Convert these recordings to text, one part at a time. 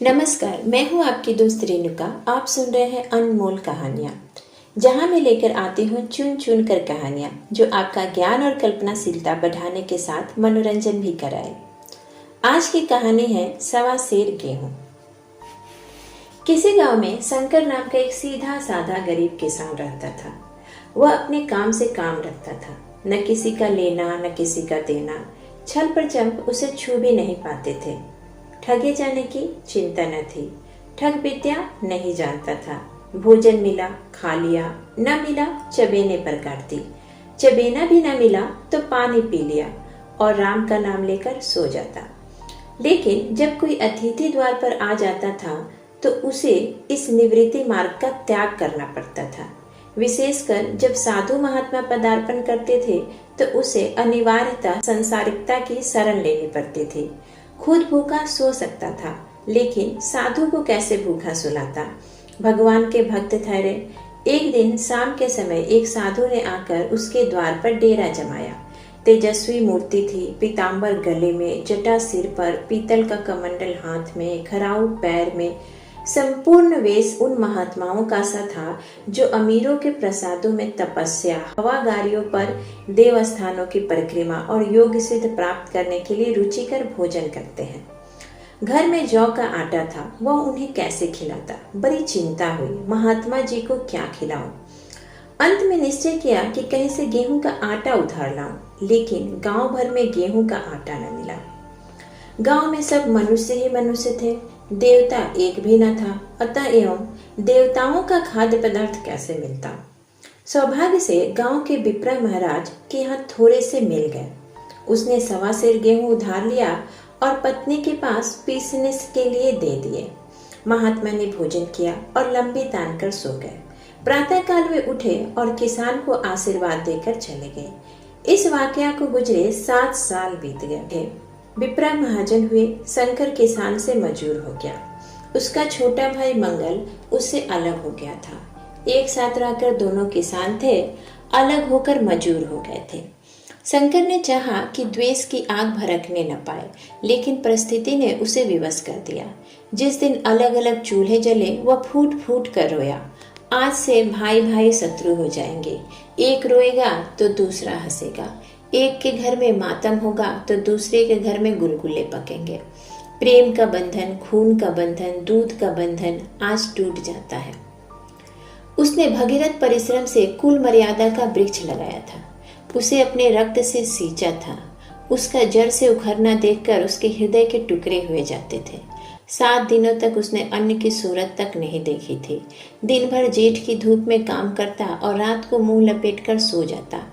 नमस्कार, मैं हूँ आपकी दोस्त रेणुका। आप सुन रहे हैं अनमोल कहानियाँ, जहाँ मैं लेकर आती हूँ चुन चुन कर कहानियाँ जो आपका ज्ञान और कल्पनाशीलता बढ़ाने के साथ मनोरंजन भी कराए। आज की कहानी है सवा सेर गेहूँ। किसी गांव में शंकर नाम का एक सीधा साधा गरीब किसान रहता था। वह अपने काम से काम रखता था, न किसी का लेना न किसी का देना। छल प्रचंप उसे छू भी नहीं पाते थे। ठगे जाने की चिंता न थी। ठग विद्या नहीं जानता था। भोजन मिला खा लिया, न मिला चबेने पर काट दी। चबेना भी न मिला तो पानी पी लिया और राम का नाम लेकर सो जाता। लेकिन जब कोई अतिथि द्वार पर आ जाता था तो उसे इस निवृत्ति मार्ग का त्याग करना पड़ता था। विशेषकर जब साधु महात्मा पदार्पण करते थे तो उसे अनिवार्यतः संसारिकता की शरण लेनी पड़ती थी। खुद भूखा सो सकता था, लेकिन साधु को कैसे भूखा सुलाता। भगवान के भक्त ठहरे। एक दिन शाम के समय एक साधु ने आकर उसके द्वार पर डेरा जमाया। तेजस्वी मूर्ति थी, पीताम्बर गले में, जटा सिर पर, पीतल का कमंडल हाथ में, खराउ पैर में। संपूर्ण वेश उन महात्माओं का सा था जो अमीरों के प्रसादों में तपस्या, हवागारियों पर देवस्थानों की परिक्रमा और योग सिद्ध प्राप्त करने के लिए रुचिकर भोजन करते हैं। घर में जौ का आटा था, वह उन्हें कैसे खिलाता। बड़ी चिंता हुई, महात्मा जी को क्या खिलाऊं। अंत में निश्चय किया कि कहीं से गेहूं का आटा उधार लाऊं, लेकिन गांव भर में गेहूं का आटा न मिला। गांव में सब मनुष्य ही मनुष्य थे, देवता एक भी न था। अतः एवं देवताओं का खाद्य पदार्थ कैसे मिलता। सौभाग्य से गांव के विप्रा महाराज के यहाँ थोड़े से मिल गए। उसने सवा सेर गेहूं उधार लिया और पत्नी के पास पीसने के लिए दे दिए। महात्मा ने भोजन किया और लंबी तान कर सो गए। प्रातः काल वे उठे और किसान को आशीर्वाद देकर चले गए। इस वाकया को गुजरे 7 साल बीत गए। विप्रा महाजन हुए, शंकर किसान से मजूर हो गया। उसका छोटा भाई मंगल उससे अलग हो गया था। एक साथ रहकर दोनों किसान थे, अलग होकर मजूर हो गए थे। शंकर ने चाहा कि द्वेष की आग भड़कने न पाए, लेकिन परिस्थिति ने उसे विवश कर दिया। जिस दिन अलग अलग चूल्हे जले वह फूट फूट कर रोया। आज से भाई भाई शत्रु हो जाएंगे। एक रोएगा तो दूसरा हंसेगा। एक के घर में मातम होगा तो दूसरे के घर में गुलगुले पकेंगे। प्रेम का बंधन, खून का बंधन, दूध का बंधन आज टूट जाता है। उसने भगीरथ परिश्रम से कुल मर्यादा का वृक्ष लगाया था। उसे अपने रक्त से सींचा था। उसका जड़ से उखड़ना देखकर उसके हृदय के टुकड़े हुए जाते थे। 7 दिनों तक उसने अन्न की सूरत तक नहीं देखी थी। दिन भर जेठ की धूप में काम करता और रात को मुंह लपेटकर सो जाता।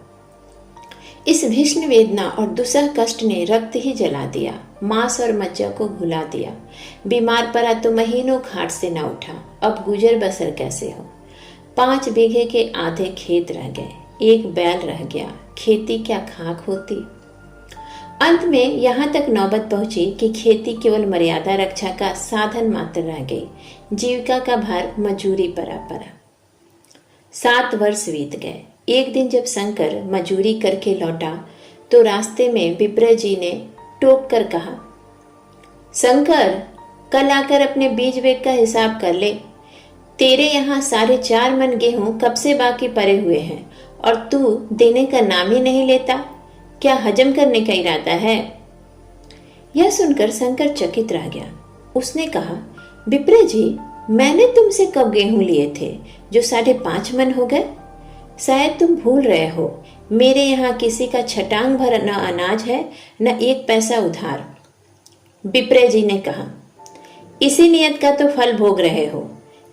इस भीषण वेदना और दुसह कष्ट ने रक्त ही जला दिया, मांस और मज्जा को भुला दिया। बीमार पड़ा तो महीनों खाट से न उठा। अब गुजर बसर कैसे हो। 5 बीघे के आधे खेत रह गए, एक बैल रह गया। खेती क्या खाक होती। अंत में यहाँ तक नौबत पहुंची कि खेती केवल मर्यादा रक्षा का साधन मात्र रह गई। जीविका का भार मजूरी पर आ पड़ा। 7 वर्ष बीत गए। एक दिन जब शंकर मजूरी करके लौटा तो रास्ते में विप्र जी ने टोक कर कहा, शंकर, कल आकर अपने बीज बेग का हिसाब कर ले। तेरे यहाँ 4.5 मन गेहूं कब से बाकी पड़े हुए हैं और तू देने का नाम ही नहीं लेता। क्या हजम करने का इरादा है। यह सुनकर शंकर चकित रह गया। उसने कहा, विप्र जी, मैंने तुमसे कब गेहूं लिए थे जो 5.5 मन हो गए। शायद तुम भूल रहे हो, मेरे यहाँ किसी का छटांग भर न अनाज है न 1 पैसा उधार। विप्र जी ने कहा, इसी नियत का तो फल भोग रहे हो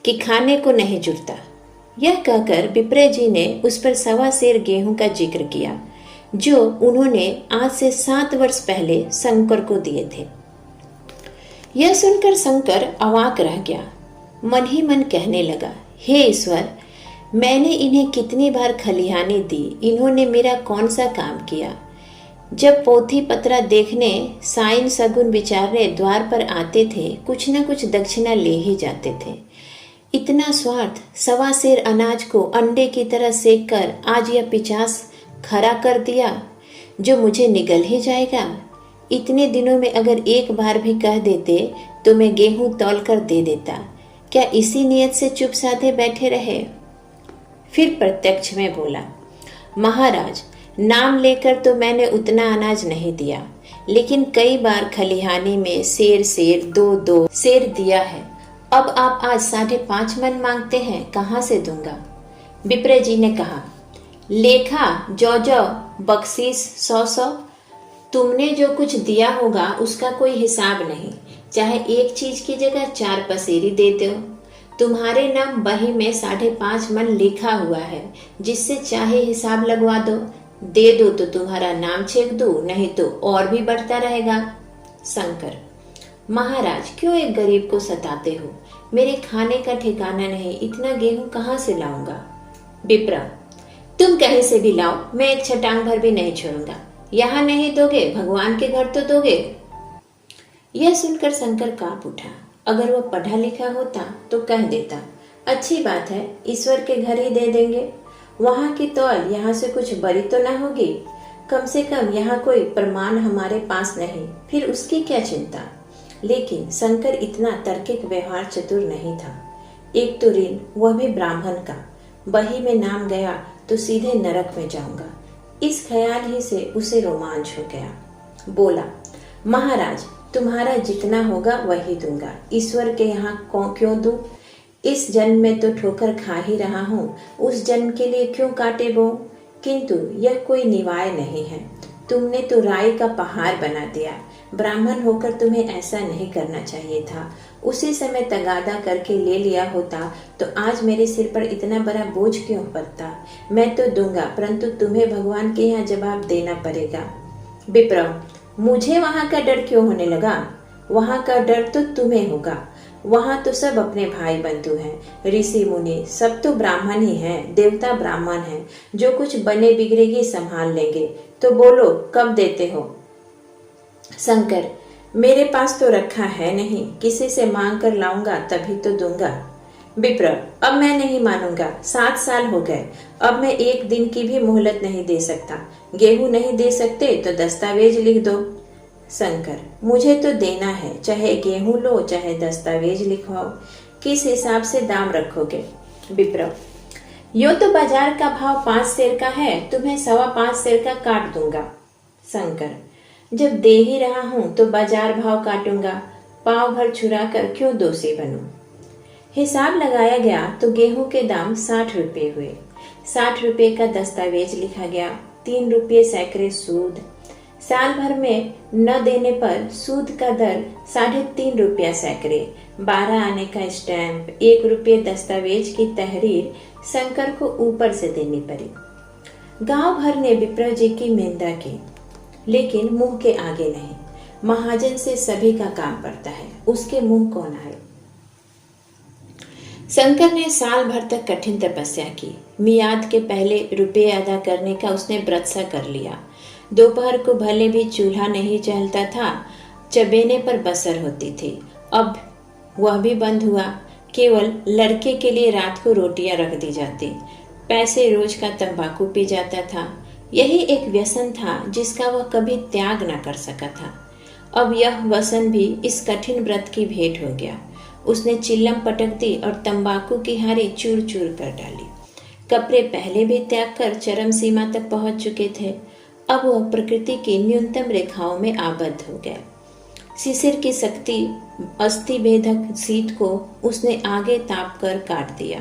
कि खाने को नहीं जुड़ता। यह कहकर विप्र जी ने उस पर सवा सेर गेहूं का जिक्र किया जो उन्होंने आज से 7 वर्ष पहले शंकर को दिए थे। यह सुनकर शंकर अवाक रह गया। मन ही मन कहने लगा, हे ईश्वर, मैंने इन्हें कितनी बार खलिहानी दी, इन्होंने मेरा कौन सा काम किया। जब पोथी पत्रा देखने, साइन सगुन विचारने द्वार पर आते थे, कुछ न कुछ दक्षिणा ले ही जाते थे। इतना स्वार्थ, सवा सेर अनाज को अंडे की तरह सेक कर आज यह 50 खरा कर दिया जो मुझे निगल ही जाएगा। इतने दिनों में अगर एक बार भी कह देते तो मैं गेहूं तौल कर दे देता। क्या इसी नियत से चुप साधे बैठे रहे? फिर प्रत्यक्ष में बोला, महाराज, नाम लेकर तो मैंने उतना अनाज नहीं दिया, लेकिन कई बार खलिहानी में सेर दो दो सेर दिया है। अब आप आज 5.5 मन मांगते हैं, कहाँ से दूंगा? विप्र जी ने कहा, लेखा जौ जौ बख्शीश 100 तुमने जो कुछ दिया होगा उसका कोई हिसाब नहीं। चाहे एक चीज की जगह 4 पसेरी दे दो। तुम्हारे नाम बही में 5.5 मन लिखा हुआ है, जिससे चाहे हिसाब लगवा दो। दे दो तो तुम्हारा नाम छेक दो, नहीं तो और भी बढ़ता रहेगा। शंकर, महाराज, क्यों एक गरीब को सताते हो? मेरे खाने का ठिकाना नहीं, इतना गेहूं कहाँ से लाऊंगा? विप्र, तुम कहीं से भी लाओ, मैं एक छटांग भर भी नहीं छोड़ूंगा। यहाँ नहीं दोगे, भगवान के घर तो दोगे। यह सुनकर शंकर कांप उठा। अगर वह पढ़ा लिखा होता तो कह देता, अच्छी बात है, ईश्वर के घर ही दे देंगे। वहां की तौल यहाँ से कुछ बड़ी तो ना होगी। कम से कम यहाँ कोई प्रमाण हमारे पास नहीं, फिर उसकी क्या चिंता। लेकिन शंकर इतना तार्किक व्यवहार चतुर नहीं था। एक तो ऋण, वह भी ब्राह्मण का, बही में नाम गया तो सीधे नरक में जाऊंगा। इस ख्याल ही से उसे रोमांच हो गया। बोला, महाराज, तुम्हारा जितना होगा वही दूंगा। ईश्वर के यहाँ क्यों दूं? इस जन्म में तो ठोकर खा ही रहा हूँ, उस जन्म के लिए क्यों काटे बो? किंतु यह कोई निवाय नहीं है। तुमने तो राई का पहाड़ बना दिया। ब्राह्मण होकर तुम्हें ऐसा नहीं करना चाहिए था। उसी समय तगादा करके ले लिया होता तो आज मेरे सिर पर इतना बड़ा बोझ क्यों पड़ता? मैं तो दूंगा, परंतु तुम्हें भगवान के यहाँ जवाब देना पड़ेगा। विप्र, मुझे वहां का डर क्यों होने लगा? वहां का डर तो तुम्हें होगा। वहां तो सब अपने भाई बंधु हैं, ऋषि मुनि सब तो ब्राह्मण ही हैं, देवता ब्राह्मण हैं, जो कुछ बने बिगड़ेगी संभाल लेंगे। तो बोलो, कब देते हो? शंकर, मेरे पास तो रखा है नहीं, किसी से मांग कर लाऊंगा तभी तो दूंगा। विप्र, अब मैं नहीं मानूंगा। 7 साल हो गए, अब मैं एक दिन की भी मोहलत नहीं दे सकता। गेहूं नहीं दे सकते तो दस्तावेज लिख दो। शंकर, मुझे तो देना है, चाहे गेहूं लो चाहे दस्तावेज लिखवाओ। किस हिसाब से दाम रखोगे? विप्र, यो तो बाजार का भाव 5 सेर का है, तुम्हें 5.25 सेर का काट दूंगा। शंकर, जब दे ही रहा हूं तो बाजार भाव काटूंगा, पाव भर छुरा कर क्यों दोषी बनूं? हिसाब लगाया गया तो गेहूं के दाम 60 रुपये हुए। 60 रुपये का दस्तावेज लिखा गया, 3 रुपये सैकड़े सूद। साल भर में न देने पर सूद का दर 3.5 रुपया सैकड़े, 12 आने का स्टैंप, 1 रुपये दस्तावेज की तहरीर शंकर को ऊपर से देनी पड़ी। गांव भर ने विप्र जी की निंदा की, लेकिन मुंह के आगे नहीं। महाजन से सभी का काम पड़ता है, उसके मुंह कौन आए। शंकर ने साल भर तक कठिन तपस्या की। मियाद के पहले रुपये अदा करने का उसने व्रत सा कर लिया। दोपहर को भले भी चूल्हा नहीं चलता था, चबेने पर बसर होती थी। अब वह भी बंद हुआ। केवल लड़के के लिए रात को रोटियां रख दी जाती। पैसे रोज का तंबाकू पी जाता था। यही एक व्यसन था जिसका वह कभी त्याग न कर सका था। अब यह व्यसन भी इस कठिन व्रत की भेंट हो गया। उसने चिल्लम पटक दी और तंबाकू की हारी चूर चूर कर डाली। कपड़े पहले भी त्याग कर चरम सीमा तक पहुंच चुके थे। अब वह प्रकृति की न्यूनतम रेखाओं में आबद्ध हो गया। शिशिर की शक्ति अस्थि भेदक शीत को उसने आगे ताप कर काट दिया।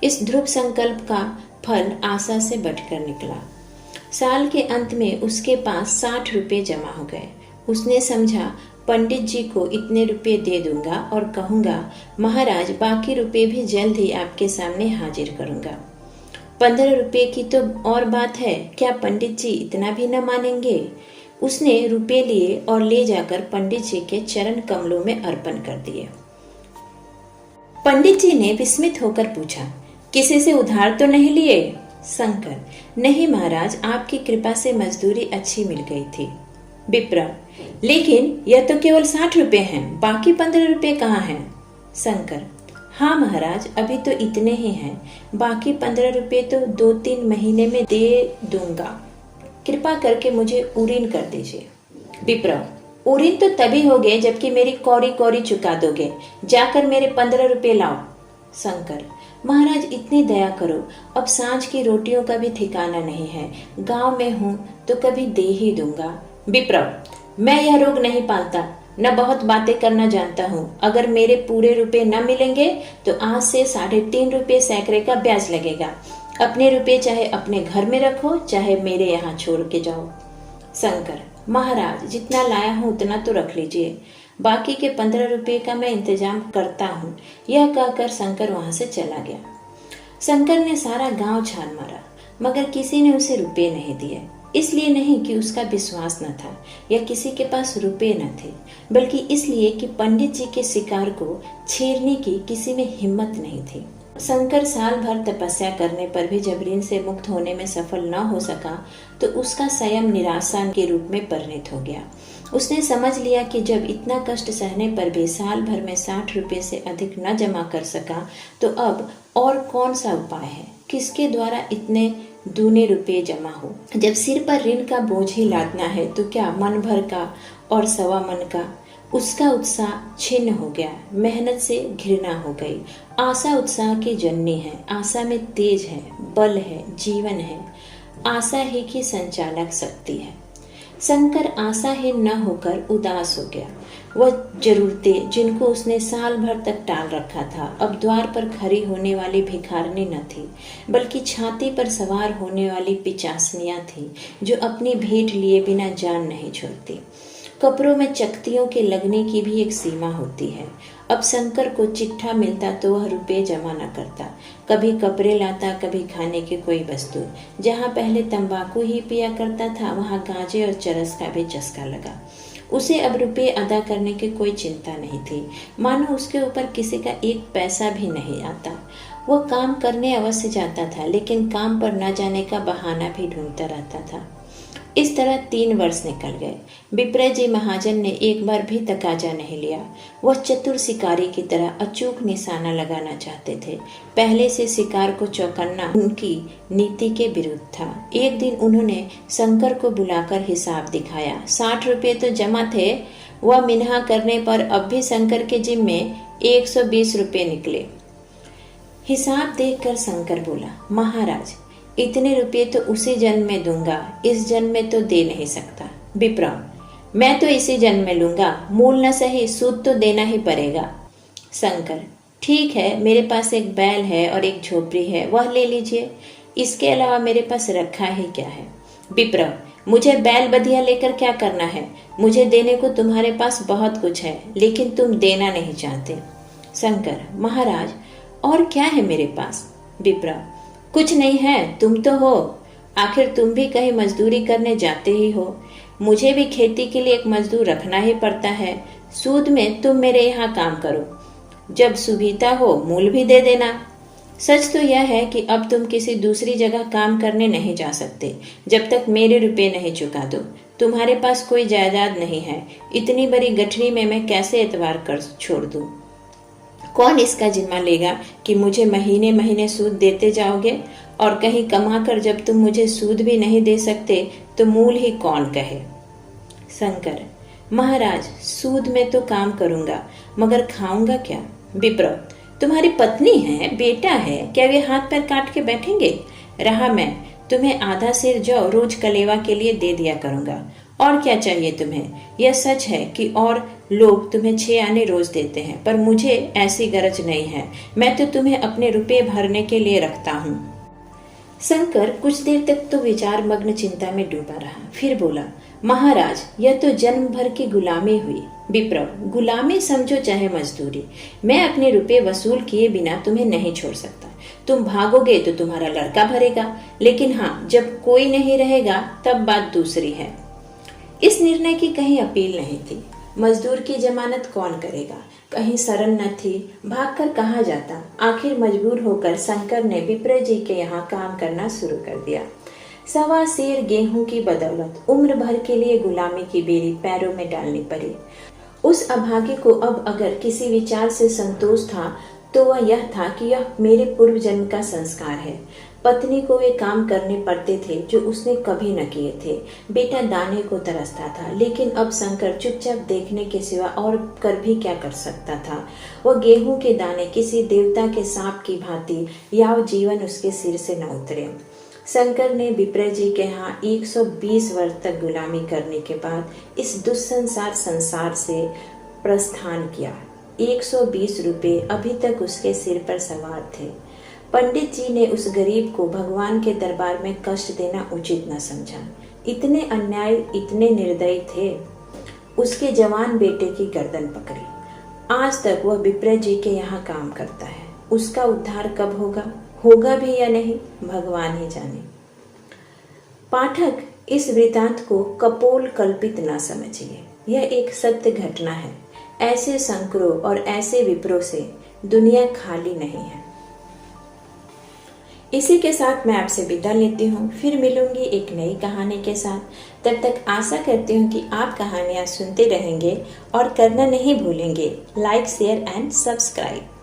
इस ध्रुव संकल्प का फल आशा से बढ़कर निकला। साल के अंत में उसके पास 60 रुपये जमा हो गए। उसने समझा, पंडित जी को इतने रुपये दे दूंगा और कहूंगा, महाराज बाकी रुपये भी जल्द ही आपके सामने हाजिर करूंगा। 15 रुपये की तो और बात है, क्या पंडित जी इतना भी न मानेंगे? उसने रुपये लिए और ले जाकर पंडित जी के चरण कमलों में अर्पण कर दिए। पंडित जी ने विस्मित होकर पूछा, किसी से उधार तो नहीं लिए? शंकर, नहीं महाराज, आपकी कृपा से मजदूरी अच्छी मिल गई थी। विप्र, लेकिन यह तो केवल 60 रुपये हैं, बाकी 15 रुपये कहाँ हैं? शंकर, हाँ महाराज, अभी तो इतने ही हैं, बाकी 15 रुपये तो 2-3 महीने में दे दूंगा। कृपा करके मुझे उरीन कर दीजिए। विप्र, उड़ीन तो तभी होगे जबकि मेरी कौड़ी कौड़ी चुका दोगे। जाकर मेरे 15 रुपए लाओ। शंकर, महाराज इतनी दया करो, अब सांझ की रोटियों का भी ठिकाना नहीं है। गांव में हूँ तो कभी दे ही दूंगा। विप्र, मैं यह रोग नहीं पालता, न बहुत बातें करना जानता हूँ। अगर मेरे पूरे रुपए न मिलेंगे तो आज से 3.5 रुपए सैकड़े का ब्याज लगेगा। अपने रुपए चाहे अपने घर में रखो, चाहे मेरे यहाँ छोड़ के जाओ। शंकर, महाराज जितना लाया हूँ उतना तो रख लीजिए, बाकी के 15 रुपए का मैं इंतजाम करता हूँ। यह कहकर शंकर वहां से चला गया। शंकर ने सारा गांव छान मारा, मगर किसी ने उसे रुपए नहीं दिए। इसलिए नहीं कि उसका विश्वास न था या किसी के पास रुपए न थे, बल्कि इसलिए कि पंडित जी के शिकार को छेड़ने की किसी में हिम्मत नहीं थी। शंकर साल भर तपस्या करने पर भी जब ऋण से मुक्त होने में सफल न हो सका तो उसका संयम निराशा के रूप में परिणत हो गया। उसने समझ लिया कि जब इतना कष्ट सहने पर भी साल भर में 60 रुपए से अधिक न जमा कर सका तो अब और कौन सा उपाय है, किसके द्वारा इतने दूने रुपए जमा हो। जब सिर पर ऋण का बोझ ही लादना है तो क्या मन भर का और सवा मन का। उसका उत्साह छिन्न हो गया, मेहनत से घृणा हो गई। आशा उत्साह की जननी है, आशा में तेज है, बल है, जीवन है। आशा ही की संचालक शक्ति है। शंकर आशाहीन न होकर उदास हो गया। वह जरूरतें जिनको उसने साल भर तक टाल रखा था अब द्वार पर खड़ी होने वाली भिखारनी न थी, बल्कि छाती पर सवार होने वाली पिचासनियां थी जो अपनी भेंट लिए बिना जान नहीं छोड़ती। कपड़ों में चकतियों के लगने की भी एक सीमा होती है। अब शंकर को चिट्ठा मिलता तो वह रुपए जमा न करता। कभी कपड़े लाता, कभी खाने की कोई वस्तु। जहाँ पहले तंबाकू ही पिया करता था वहाँ गांजे और चरस का भी चस्का लगा। उसे अब रुपए अदा करने की कोई चिंता नहीं थी, मानो उसके ऊपर किसी का एक पैसा भी नहीं आता। वह काम करने अवश्य जाता था, लेकिन काम पर न जाने का बहाना भी ढूंढता रहता था। इस तरह 3 वर्ष निकल गए। विप्र जी महाजन ने एक बार भी तकाजा नहीं लिया। वह चतुर शिकारी की तरह अचूक निशाना लगाना चाहते थे। पहले से शिकार को चौकन्ना उनकी नीति के विरुद्ध था। एक दिन उन्होंने शंकर को बुलाकर हिसाब दिखाया। 60 रुपये तो जमा थे, वह मिन्हा करने पर अब भी शंकर के जिम में 120 रुपये निकले। हिसाब देखकर शंकर बोला, महाराज इतने रुपये तो उसी जन्म में दूंगा, इस जन्म में तो दे नहीं सकता। विप्र, मैं तो इसी जन्म में लूंगा, मूल न सही सूद तो देना ही पड़ेगा। शंकर, ठीक है, मेरे पास एक बैल है और एक झोपड़ी है, वह ले लीजिए। इसके अलावा मेरे पास रखा ही क्या है। विप्र, मुझे बैल बधिया लेकर क्या करना है, मुझे देने को तुम्हारे पास बहुत कुछ है, लेकिन तुम देना नहीं चाहते। शंकर, महाराज और क्या है मेरे पास। विप्र, कुछ नहीं है, तुम तो हो, आखिर तुम भी कहीं मजदूरी करने जाते ही हो। मुझे भी खेती के लिए एक मजदूर रखना ही पड़ता है। सूद में तुम मेरे यहाँ काम करो, जब सुविधा हो मूल भी दे देना। सच तो यह है कि अब तुम किसी दूसरी जगह काम करने नहीं जा सकते जब तक मेरे रुपए नहीं चुका दो। तुम्हारे पास कोई जायदाद नहीं है, इतनी बड़ी गठरी में मैं कैसे एतवार कर छोड़ दूं। कौन इसका जिम्मा लेगा कि मुझे महीने महीने सूद देते जाओगे, और कहीं कमाकर जब तुम मुझे सूद भी नहीं दे सकते तो मूल ही कौन कहे। शंकर, महाराज सूद में तो काम करूंगा, मगर खाऊंगा क्या। विप्र, तुम्हारी पत्नी है, बेटा है, क्या वे हाथ पैर काट के बैठेंगे। रहा मैं, तुम्हें आधा सिर जौ रोज कलेवा के लिए दे दिया करूंगा। और क्या चाहिए तुम्हें। यह सच है कि और लोग तुम्हें 6 आने रोज देते हैं, पर मुझे ऐसी गरज नहीं है। मैं तो तुम्हें अपने रुपए भरने के लिए रखता हूँ। शंकर कुछ देर तक तो विचार मग्न चिंता में डूबा रहा, फिर बोला, महाराज यह तो जन्म भर की गुलामी हुई। विप्र, गुलामी समझो चाहे मजदूरी, मैं अपने रुपए वसूल किए बिना तुम्हें नहीं छोड़ सकता। तुम भागोगे तो तुम्हारा लड़का भरेगा, लेकिन हाँ, जब कोई नहीं रहेगा तब बात दूसरी है। इस निर्णय की कहीं अपील नहीं थी। मजदूर की जमानत कौन करेगा, कहीं शरण न थी, भागकर कहाँ जाता। आखिर मजबूर होकर शंकर ने विप्र जी के यहाँ काम करना शुरू कर दिया। 1.25 सेर गेहूं की बदौलत उम्र भर के लिए गुलामी की बेड़ी पैरों में डालनी पड़ी। उस अभागे को अब अगर किसी विचार से संतोष था तो वह यह था कि यह मेरे पूर्व जन्म का संस्कार है। पत्नी को वे काम करने पड़ते थे जो उसने कभी न किए थे। बेटा दाने को तरसता था, लेकिन अब शंकर चुपचाप देखने के सिवा और कर भी क्या कर सकता था। वह गेहूं के दाने किसी देवता के सांप की भांति याव जीवन उसके सिर से न उतरे। शंकर ने विप्र जी के यहाँ 120 वर्ष तक गुलामी करने के बाद इस दुस्संसार संसार से प्रस्थान किया। 120 रुपये अभी तक उसके सिर पर सवार थे। पंडित जी ने उस गरीब को भगवान के दरबार में कष्ट देना उचित न समझा। इतने अन्याय, इतने निर्दयी थे। उसके जवान बेटे की गर्दन पकड़ी। आज तक वह विप्र जी के यहाँ काम करता है। उसका उद्धार कब होगा भी या नहीं, भगवान ही जाने। पाठक, इस वृतांत को कपोल कल्पित न समझिए। यह एक सत्य घटना है। ऐसे शंकरों और ऐसे विप्रों से दुनिया खाली नहीं है। इसी के साथ मैं आपसे विदा लेती हूँ। फिर मिलूंगी एक नई कहानी के साथ। तब तक आशा करती हूँ कि आप कहानियाँ सुनते रहेंगे और करना नहीं भूलेंगे लाइक, शेयर एंड सब्सक्राइब।